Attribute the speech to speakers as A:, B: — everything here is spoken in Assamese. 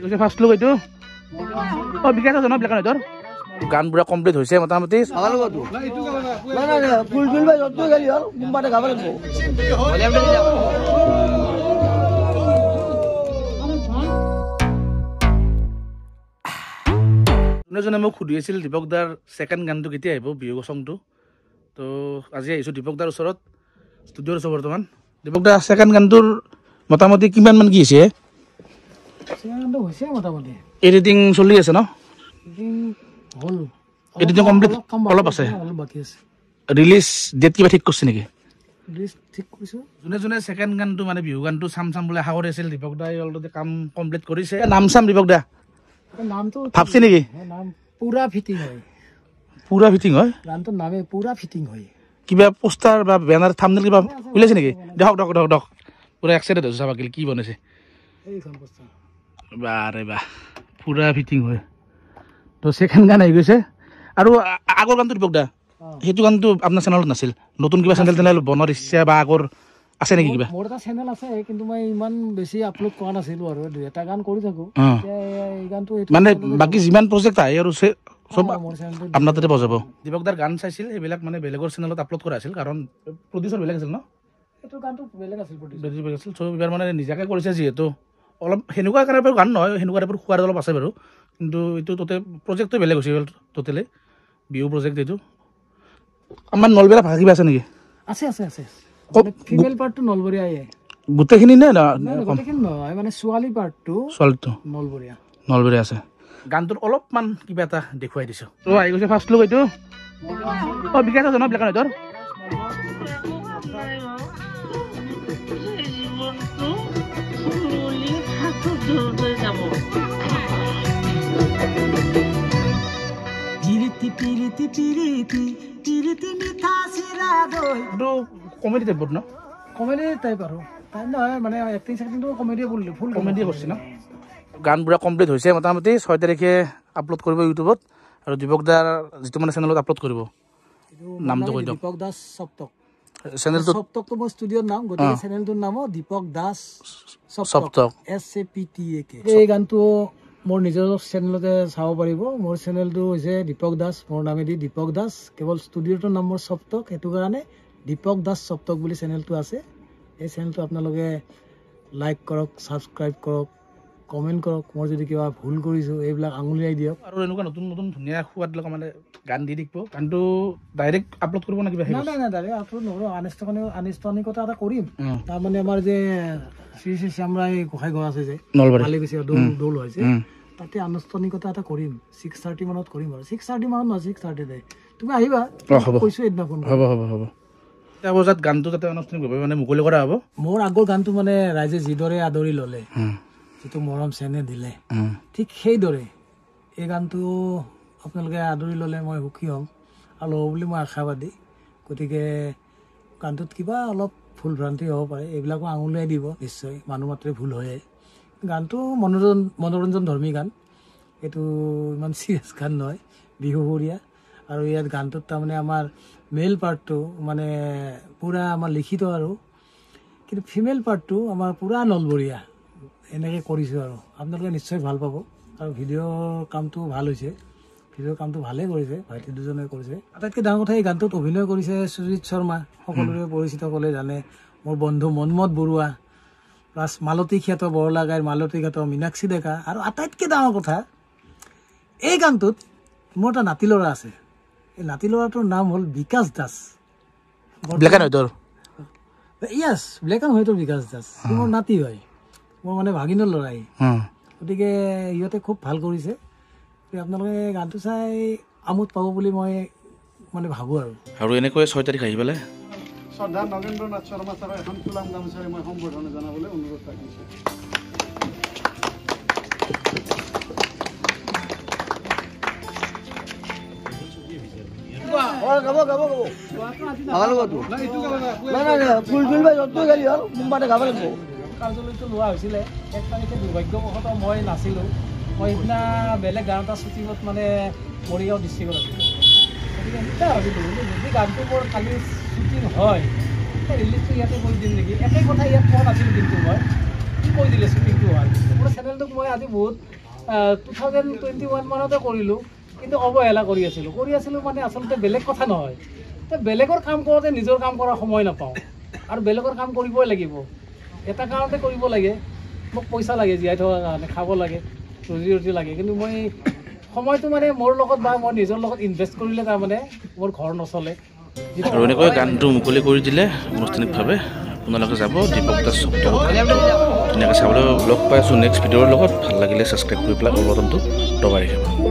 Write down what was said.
A: কৈছে ফাৰ্ষ্ট লুক এইটো অ বিকাশ আছে ন ব্লেক এণ্ড হোৱাইটৰ গান পুৰা কমপ্লিট হৈছে মোটামুটি যোনে মোক সুধি আছিল দীপক দাৰ ছেকেণ্ড গানটো কেতিয়া আহিব বিহু চংটো তো আজি আহিছোঁ দীপক দাৰ ওচৰত ষ্টুডিঅ'ত আছোঁ বৰ্তমান দীপক দা ছেকেণ্ড গানটোৰ মোটামুটি কিমানমান কি হৈছে মোটামুটি এডিটিং চলি আছে ন এডিটিং কমপ্লিট অলপ আছে ৰিলিজ ডেট কিবা ঠিক কৰিছে নেকি যোনে যোনে ছেকেণ্ড গানটো মানে বিহু গানটো চাম চাম বুলি আশা কৰি আছিল দীপক দাই অলৰেডি কাম কমপ্লিট কৰিছে নাম চাম দীপক দা নামটো ভাবছে নেকি পুৰা ফিটিং হয় পুৰা ফিটিং হয় গানটোৰ নামে পুৰা ফিটিং হয় কিবা পোষ্টাৰ বা বেনাৰ থাম্বনেইল কিবা ওলাইছে নেকি দেখক পুৰা এক্সাইটেড হৈছোঁ চাবা কি বনাইছে বাৰে বা পুৰা ফিটিং হয় তো ছেকেণ্ড গান আহি গৈছে আৰু আগৰ গানটো দীপক দা সেইটো গানটো আপোনাৰ চেনেলত নাছিল নতুন কিবা চেনেল তেনেল বনোৱাৰ ইচ্ছা বা আগৰ আছে নেকি কিবা মোৰ এটা চেনেল আছে কিন্তু মই ইমান বেছি আপলোড কৰা নাছিলোঁ আৰু দুই এটা গান কৰি থাকোঁ এই গানটো মানে বাকী যিমান প্ৰজেক্ট আহে আৰু চব আপোনাৰ তাতে বজাব দীপক দাৰ গান চাইছিল সেইবিলাক মানে বেলেগৰ চেনেলত আপলোড কৰা আছিল কাৰণ প্ৰডিউচাৰ বেলেগ আছিল ন এইটো গানটো বেলেগ আছিল প্ৰডিউচাৰ আছিল চ' এইবাৰ মানে নিজাকৈ কৰিছে যিহেতু অলপ সেনেকুৱা টাইপৰ গান নহয় সেনেকুৱা টাইপৰ খোৱাৰ অলপ আছে বাৰু কিন্তু এইটো প্ৰজেক্টটো বেলেগ হৈছে টোটেলি বিহু প্ৰজেক্ট এইটো আমাৰ নলবেৰা ভাষা কিবা আছে নেকি আছে আছে আছে ফিমেল পাৰ্টটো নলবৰীয়াই গোটেইখিনি নে গোটেইখিনি নহয় মানে ছোৱালী পাৰ্টটো নলবৰীয়া আছে গানটোৰ অলপমান কিবা এটা দেখুৱাই দিছোঁ তো আহি গৈছে ফাৰ্ষ্ট লুক এইটো অ বিকাশ আছে ন ব্লেক এণ্ড হোৱাইটৰ কমেডি টাইপত ন কমেডি টাইপ আৰু নহয় মানে এক্টিং চেক্টিংটো কমেডিয়ে বলিলোঁ ফুল কমেডিয়ে কৰিছে ন গান পুৰা কমপ্লিট হৈছে মোটামুটি 6 তাৰিখে আপলোড কৰিব ইউটিউবত আৰু দীপক দাৰ যিটো মানে চেনেলত আপলোড কৰিব নামটো কৈ দিয়ক দীপক দাস সপ্তক চেনেলটো সপ্তকটো মোৰ ষ্টুডিঅ'ৰ নাম গতিকে চেনেলটোৰ নাম দীপক দাস সপ্তক SAPTAK এই গানটো মোৰ নিজৰ চেনেলতে চাব পাৰিব মোৰ চেনেলটো হৈছে দীপক দাস মোৰ নামেদি দীপক দাস কেৱল ষ্টুডিঅ'টোৰ নাম মোৰ সপ্তক সেইটো কাৰণে দীপক দাস সপ্তক বুলি চেনেলটো আছে এই চেনেলটো আপোনালোকে লাইক কৰক ছাবস্ক্ৰাইব কৰক কমেণ্ট কৰক মই যদি কিবা ভুল কৰিছোঁ এইবিলাক আঙুলিয়াই দিয়ক আৰু এনেকুৱা নতুন নতুন ধুনীয়া সোৱাদ লগা মানে গান দি দিব গানটো ডাইৰেক্ট আপলোড কৰিব নে কিবা নাই ডাইৰেক্ট আপলোড নকৰোঁ আনুষ্ঠানিকতা এটা কৰিম তাৰমানে আমাৰ যে শ্ৰী শ্ৰী শ্যামৰাই গোসাঁই ঘৰ আছে যে নলবাৰী গৈছে দৌল হৈছে তাতে আনুষ্ঠানিকতা এটা কৰিম 6:30 মানত কৰিম আৰু 6:30 মানত নহয় 6:30 তুমি আহিবা কৈছোঁ সেইদিনাখন হ'ব হ'ব হ'ব এটা বজাত গানটো তাতে আনুষ্ঠানিকভাৱে মানে মুকলি কৰা হ'ব মোৰ আগৰ গানটো মানে ৰাইজে যিদৰে আদৰি ল'লে যিটো মৰম চেনেহ দিলে ঠিক সেইদৰে এই গানটো আপোনালোকে আদৰি ল'লে মই সুখী হ'ম আৰু ল'ব বুলি মই আশাবাদী গতিকে গানটোত কিবা অলপ ভুল ভ্ৰান্তি হ'ব পাৰে এইবিলাকো আঙুলিয়াই দিব নিশ্চয় মানুহ মাত্ৰে ভুল হয়ে গানটো মনোৰঞ্জন ধৰ্মী গান এইটো ইমান চিৰিয়াছ গান নহয় বিহুবৰীয়া আৰু ইয়াত গানটোত তাৰমানে আমাৰ মেল পাৰ্টটো মানে পূৰা আমাৰ লিখিত আৰু কিন্তু ফিমেল পাৰ্টটো আমাৰ পূৰা নলবৰীয়া এনেকৈ কৰিছোঁ আৰু আপোনালোকে নিশ্চয় ভাল পাব আৰু ভিডিঅ'ৰ কামটো ভাল হৈছে ভিডিঅ'ৰ কামটো ভালেই কৰিছে ভাইটি দুজনে কৰিছে আটাইতকৈ ডাঙৰ কথা এই গানটোত অভিনয় কৰিছে সুজিত শৰ্মা সকলোৰে পৰিচিতসকলে জানে মোৰ বন্ধু মনমত বৰুৱা প্লাছ মালতী খ্যাত বৰলা গাইৰ মালতী খ্যাত মীনাক্ষী ডেকা আৰু আটাইতকৈ ডাঙৰ কথা এই গানটোত মোৰ এটা নাতি ল'ৰা আছে এই নাতি ল'ৰাটোৰ নাম হ'ল বিকাশ দাস ব্লেক এণ্ড হোৱাইটৰ য়েছ ব্লেক এণ্ড হোৱাইটৰ বিকাশ দাস মোৰ নাতি হয় মোৰ মানে ভাগিনৰ ল'ৰাই গতিকে ইহঁতে খুব ভাল কৰিছে আপোনালোকে গানটো চাই আমোদ পাব বুলি মই মানে ভাবোঁ আৰু এনেকৈ 6 তাৰিখ আহি পেলাই শ্ৰদ্ধা নগেন্দ্ৰনাথ শৰ্মা ছাৰক এখন ফুলাম গামোচাৰে মই সম্বৰ্ধনা জনাবলৈ অনুৰোধ ৰাখিছোঁ কাৰ্যালয়টো লোৱা হৈছিলে 1 তাৰিখে দুৰ্ভাগ্যবশতঃ মই নাছিলোঁ মই সিদিনা বেলেগ গান এটা শ্বুটিঙত মানে মৰিগাঁও ডিষ্ট্ৰিক্টত আছিলোঁ গতিকে এতিয়া ভাবিলোঁ যদি গানটো মোৰ কালি শ্বুটিং হয় ৰিলিজটো ইয়াতে কৰি দিম নেকি একে কথা ইয়াত কোৱা নাছিলোঁ কিন্তু মই কি কৈ দিলে শ্বুটিংটো হোৱাৰ পিছত মোৰ চেনেল
B: চেনেলটোক মই আজি বহুত 2021 মানতে কৰিলোঁ, কিন্তু অৱহেলা কৰি আছিলোঁ মানে আচলতে বেলেগ কথা নহয়। বেলেগৰ কাম কৰোঁতে নিজৰ কাম কৰাৰ সময় নাপাওঁ, আৰু বেলেগৰ কাম কৰিবই লাগিব। এটা কাৰণতে কৰিব লাগে, মোক পইচা লাগে জীয়াই থকাৰ কাৰণে, খাব লাগে, ৰুজি লাগে, কিন্তু মই সময়টো মানে মোৰ লগত বা মই নিজৰ লগত ইনভেষ্ট কৰিলে তাৰমানে মোৰ ঘৰ নচলে।
A: আৰু এনেকৈ গানটো মুকলি কৰি দিলে আনুষ্ঠানিকভাৱে। আপোনালোকে যাব দীপক দাস ধুনীয়াকৈ চাবলৈ লগ পাই আছোঁ নেক্সট ভিডিঅ'ৰ লগত। ভাল লাগিলে ছাবস্ক্ৰাইব কৰি পেলাই অল বাটনটো দবাই ৰাখিব।